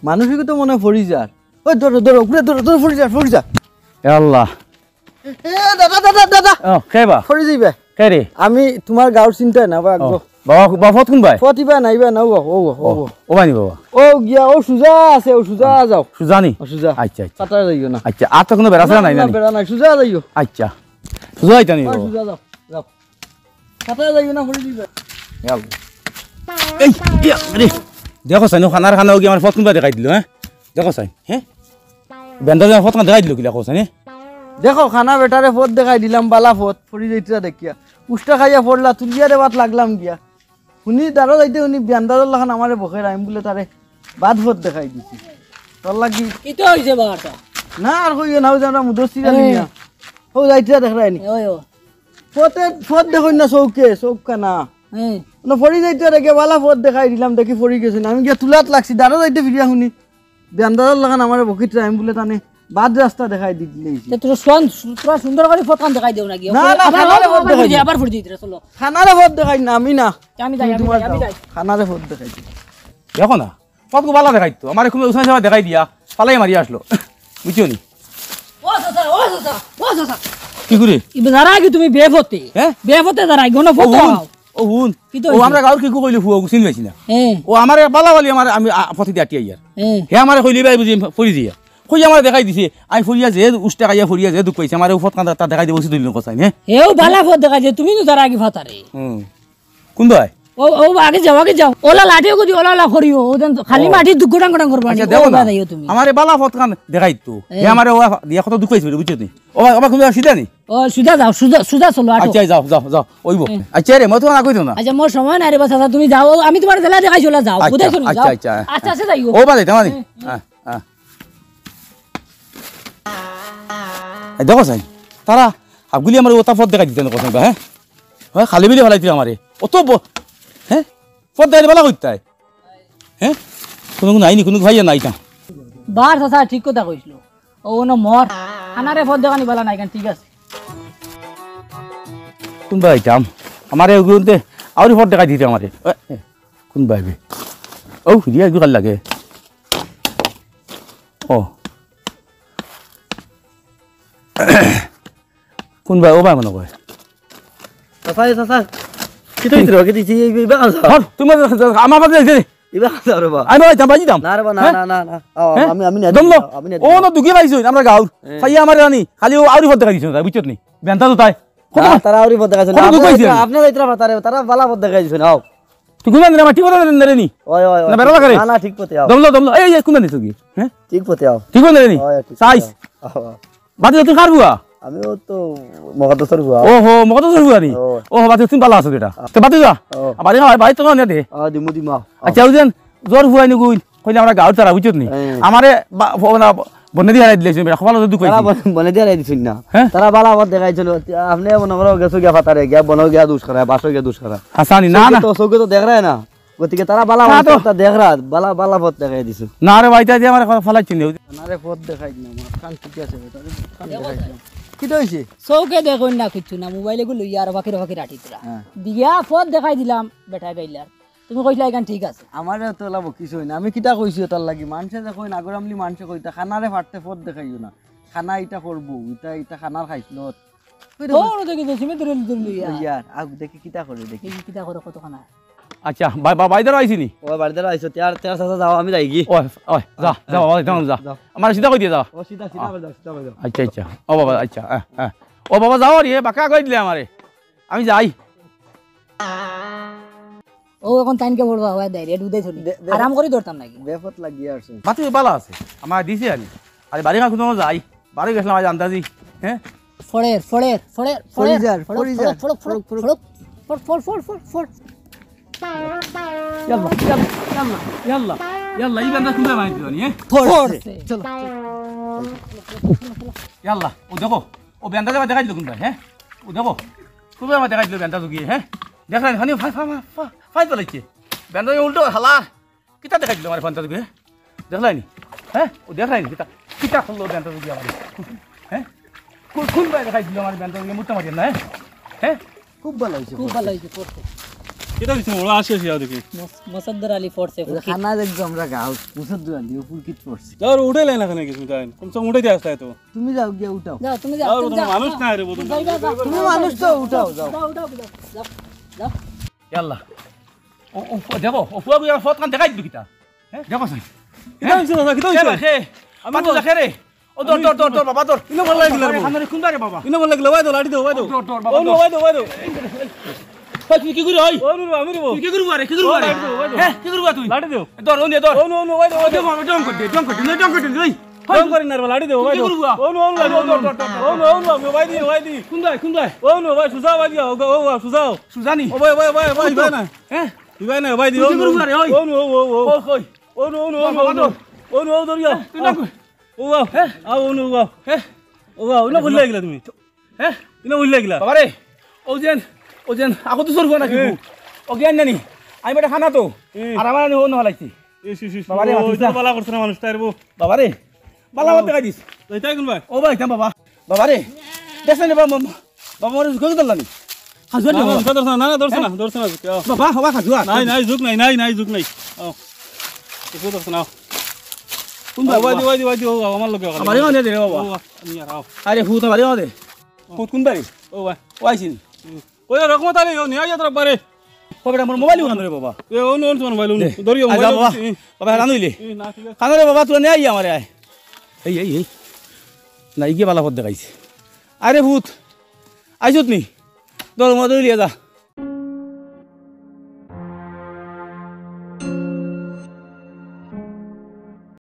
মানুষকে তো মনে পড়ি যার ওই ধরো ধরো উপরে ধরো ধরো পড়ি যা আল্লাহ এ দাদা দাদা দাদা ও কেবা পড়ি যাইবে কে রে আমি তোমার গাঁর চিন্তা না বাবা বাবা ফত কোন ভাই ফতিবা নাইবা না ও ও ও ও ভাই বাবা ও গিয়া ও সুজা আছে ও সুজা যাও সুজানি সুজা আচ্ছা আচ্ছা পাতা যাইও না আচ্ছা আর তো কোনো বেড়াছে নাই না বেড়া নাই সুজা যাইও আচ্ছা সুজা আইতানি সুজা যাও যাও পাতা যাইও না পড়ি দিবে এই ইয়া রে দেখো সাইনো খানার খানা কি আমার ফত কোন ভাই দেখাই দিল হ্যাঁ দেখো সাই হ্যাঁ বেন্দা ফত কোন দেখাই দিল কি দেখো সাইনে দেখো খানা বেটারে ফত দেখাই দিলাম বালা ফত পড়ি যাইতা দেখিয়া উষ্টা খাইয়া পড়লা তুলিয়া দেবাত লাগলাম গিয়া শুনি তারও যাইতে উনি ব্যান্দাজর লাখান আমারে বখে রাইম বলে তারে বাদ ফত দেখাই দিছি তোর লাগি কি তো হইছে বারটা না আর কইও না ওই আমরা মুদস্তি জানি না ও যাইতা দেখ রাইনি ওই ও ফতে ফত দেখুন না চৌকে চৌকা না হ্যাঁ না পড়ি যাইতে রেখে বালা ফত দেখাই দিলাম দেখি পড়ি গেছে আমি গিয়া তুলাত লাগছি দাঁড়ো যাইতে ফিরিয়া শুনি ব্যান্দাজর লাখান আমারে বকিত রাইম বলে তানে বাদ রাস্তা দেখাই দিলেই তে তোর তোরা সুন্দর করে ফটকান দেখাই দেও নাকি না, না, খানারে ফট দেখাই দিও। আবার ফুট দিতে চলো খানারে ফত দেখাই না আমি না আমি যাই তোমার আমি যাও। যাই খানারে ফত দেখাই দেখো না ফত কো বালা দেখাই তো আমার কোনো উসান সেবা দেখাই দিয়া পালাই মারি আসলো বুঝছো নি ও সাসা ও সাসা কি করে ইবে দাঁড়া কি তুমি বেফতে হ্যাঁ বেফতে দাঁড়া গনো ফটো ও হুন কি তো ও আমরা গাঁর কি কইলে ফুয়া চিন পাইছি না হ্যাঁ ও আমার বালা বালি আমার আমি ফতি দিয়ে আটিয়া ইয়ার হ্যাঁ হে আমার কইলি বাই বুঝি ফরি দিয়া কই আমার দেখাই দিছে আই ফরিয়া যে উষ্টা কাইয়া ফরিয়া যে দুখ পাইছে আমার ফত কান্দা তা দেখাই দিব দিল কসাই নে এও বালা ফট দেখা যায় তুমি তো দাঁড়া কি ফাতারে কোন ভাই ও ও আগে যাও ওলা লাঠিও কদি ওলা করিও ওদেন খালি মাটি দুগড়াং গড়াং করবা নি দেখো না দাইও তুমি আমার বালা ফত কান দেখাই তো হে আমার ও দিয়া কত দুখ পাইছে বুঝছো নি ও আমার কোন সিধা নি ও সুদা যাও সুদা চলো আটো আচ্ছা যাও যাও যাও ওইব আচ্ছা রে মই তো না কইতো না আচ্ছা মোর সময় নাই রে বাছা তুমি যাও আমি তোমার দেলা দেখাই চলে যাও আচ্ছা, বুঝাই চলো আচ্ছা, যাও আচ্ছা। আচ্ছা আচ্ছা যাইও ও বালে তামানি হ্যাঁ হ্যাঁ দেখো সাই তারা হাগুলি আমার ওটা ফত দেখাই দিতেন কথা হ্যাঁ হয় খালি বিলি ফেলাইছিল আমারে অত হ্যাঁ ফত দেখাই বলা কইতাই হ্যাঁ কোনো নাইনি কোনো ভাইয়া নাই তা বার চাচা ঠিক কথা কইছিল ও ন মর আনারে ফদ দেখানি বলা নাই কেন ঠিক আছে কোন ভাই যাম আমারে ওগুতে আউরি ফত দেখাই দিতে আমারে কোন ভাই বে ও রিয়া একটু কাল লাগে ও কোন ভাই ও ভাই মনে কয় সাসাই সাসা কি তো ইতরো কি দিছি ইবা কাঁসা হর তুমি আমার পাশে যাইছে ইবা কাঁসা রে বা আমি ভাই যাম বাজি দাম না রে বা না না না না আমি আমি না দমলো আমি না ও না দুগে পাইছো আমরা গাঁর ফাইয়া আমারে রানি খালি ও আউরি ফত দেখাই দিছ তাই বুঝছত নি বেন্তা তো তাই তারা আউরি পদ দেখাইছে কত দুঃখ হইছে? আপনি ইতরা পাতারে তারা বালা পদ দেখাইছে নাও তুই কোন দিন আমার ঠিক কথা রে নি ওই ওই না বেরোলা করে না না ঠিক পথে আও দমলো এই কোন দিন তুই হ্যাঁ ঠিক পথে আও ঠিক কথা নি ওই ঠিক সাইজ বাজি তুই কার বুয়া আমিও তো মহাদসর হুয়া ওহো মগত তো বুয়া নি ও। ওহো বাজি তুই বালা আছে এটা তো বাজি যা ও। বাড়ি ভাই তো না দে দিমু দিমা আচ্ছা ওই দিন জ্বর হুয়াই নি কই কইলে আমরা গাঁর তারা বুঝছত নি আমারে বনে দিয়ে হারাই দিলেছে সকালে তো দুঃখ তারা পাইছি বনে দিয়ে দিছুন না হ্যাঁ? তারা বালা পদ দেখাইছিল আপনি মনে করো গেছো গিয়া পাতারে গিয়া বনো গিয়া দুষ করা বাসো গিয়া দুষ করা হাসানি না না তো সৌকে তো দেখ রায় না গতিকে তারা বালা না তো। পদ দেখ রা বালা বালা পদ দেখাই দিছু না রে ভাইটা দিয়ে আমার ফলাইছি নি নারে পদ দেখাই না আমার কান ঠিক আছে কান দেখাই কি তো হইছে চৌকে দেখুন না কিছু না মোবাইলে গুলো ইয়ার বাকির আটি তোরা হ্যাঁ। দিয়া ফদ দেখাই দিলাম বেটাই গাইলার তুমি কইলা এখান ঠিক আছে আমারে তো লাভ কিছু হই না আমি কিটা কইছি তার লাগি মানুষে দেখো নাগরামলি মানুষে কইতা খানারে ফাটতে পদ দেখাইও না খানা এটা করবো এটা খানার খাইছিল ও দেখি তো তুমি ধরে ধরে ইয়া ইয়ার আগ দেখি কিটা করে দেখি দেখি কিটা করে কত খানা আচ্ছা বাইদার আইছি নি ও বাড়িতে আইছো তেয়ার তেয়ার সাথে যাও আমি যাই কি ওই ওই যা যা বাবা যা যা আমার সিধা কই দিয়ে যা ও সিধা সিধা যাও সিধা যাও আচ্ছা আচ্ছা ও বাবা আচ্ছা হ্যাঁ ও বাবা যাও রে বাঁকা কই দিলে আমারে আমি যাই ও এখন টাইমকে বলবা হয় দেয় রেড উদয় চলি আরাম করে ধরতাম নাকি বেফত লাগিয়ে আসছে বাতি বালা আছে আমার দিছে আনি আরে বাড়ি কাকু তোমার যাই বাড়ি গেছিলাম আজ আন্দাজি হ্যাঁ ফড়ের ফড়ের ফড়ের ফড়িজার, ফড়িজার। ফড়ক ফড়ক ফড়ক ফড় ফড় ফড় ফড় ফড় ইয়াল্লা ইয়াল্লা ইয়াল্লা ইয়াল্লা এই বান্দা শুনতে মাই দিও নি ফড়ছে চলো ইয়াল্লা ও দেখো ও বান্দা যাবা দেখাই দিল কোন ভাই হ্যাঁ ও দেখো তুমি আমার দেখাই দিল বান্দা তো গিয়ে হ্যাঁ দেখলেন হানি ফাই ফাই ফাই তোলাইছে বান্দা উল্টো হালা কিতা দেখাই দিল আমার বান্দা তো গিয়ে দেখলাইনি হ্যাঁ ও দেখলাইনি কিতা কিতা করলো বান্দা তো গিয়ে আমার হ্যাঁ কোন ভাই দেখাই দিল আমার বান্দা তো গিয়ে মুত্তা মারিয়া না হ্যাঁ খুব ভালো হইছে খুব ভালো হইছে পড়তে এটা দিছে ওরা আসে আসি দেখি মসদ্দর আলী ফোর্সে খানা দেখবো আমরা গাও পুষত দুয়ান দিয়ে ফুলকিত পড়ছি যাও উঠে লাই না খানে কিছু তাই কমসে কম উঠে দিয়ে আসতে তো তুমি যাও গিয়া উঠাও যাও তুমি যাও যাও তোমার মানুষ না রে বদন তুমি মানুষ তো উঠাও যাও যাও ইয়াল্লা ও দেখো ও ফুয়া বুয়া ফট কান দেখাই দিল কিতা হ্যাঁ দেখো সাই কিটা হইছে দাদা কিটা কে হইছে আমি তো দেখে রে ও দর দর দর দর বাবা দর ইনো ভাল লাগিলা রে খানারে কোন রে বাবা ইনো ভাল লাগিলা ওই দো লাড়ি দো ওই দো দর দর বাবা ও নো ওই দো তুই কি করি হই ও নো আমি রে তুই কি করবো রে কি করবো রে হ্যাঁ কি করবো তুই লাড়ি দো দর ও নে দর ও নো ওই দো ও দেখো ডং করতে ডং করতে লই ফোন করি না লাড়ি দো ওই দো ও নো ও নো ওই দি কোন ভাই ও নো ভাই সুজা ভাই দিও ও সুজাও সুজানি ও ভাই ভাই না হ্যাঁ ভাই না ভাই দিও তুই কি করবো রে ওই ও নো ও কই ও নো দরিয়া তুই না কই ও ওয়া ও নো ওয়া হ্যাঁ ও ওয়া ইনো ভুল লাগিলা তুমি হ্যাঁ ইনো ভুল লাগিলা বাবা রে ও যেন আগত তো সরবো নাকি ও জ্ঞান জানি আমি বেটা খানা তো আর আমার ও নহলাইছি বাবা রে, মাথিস না। বালা করছ না মানুষটা রে বাবা রে বালা মত দেখাই দিস তাই কোন ভাই ও ভাই থাম বাবা বাবা রে দেখছ না বাবা বাবা রে কই দলানি হাজুয়া নি বাবা না দর্শন বাবা হবা হাজুয়া নাই যুগ নাই যুগ নাই ও তো দর্শন আও কোন বাবা ওই দি ও আমার লগে আমারে মানে দে রে বাবা আমি আর আও আরে হুত আমারে দে হুত কোন বাড়ি ও ভাই ওয়াইছিন ওই রকমত আলে ও নিয়া যাত্রা পারে কবেটা মোর মোবাইল উনান রে বাবা এ ও নো তোমার মোবাইল দরিয়া আই মোবাইল বাবা বাবা রান হইলে না ঠিক আছে কানরে বাবা তুই নিয়ে আই আমারে আয় এই না ইগে বালা পথ দেখাইছে আরে ভূত আইছত নি দর মদ লিয়ে যা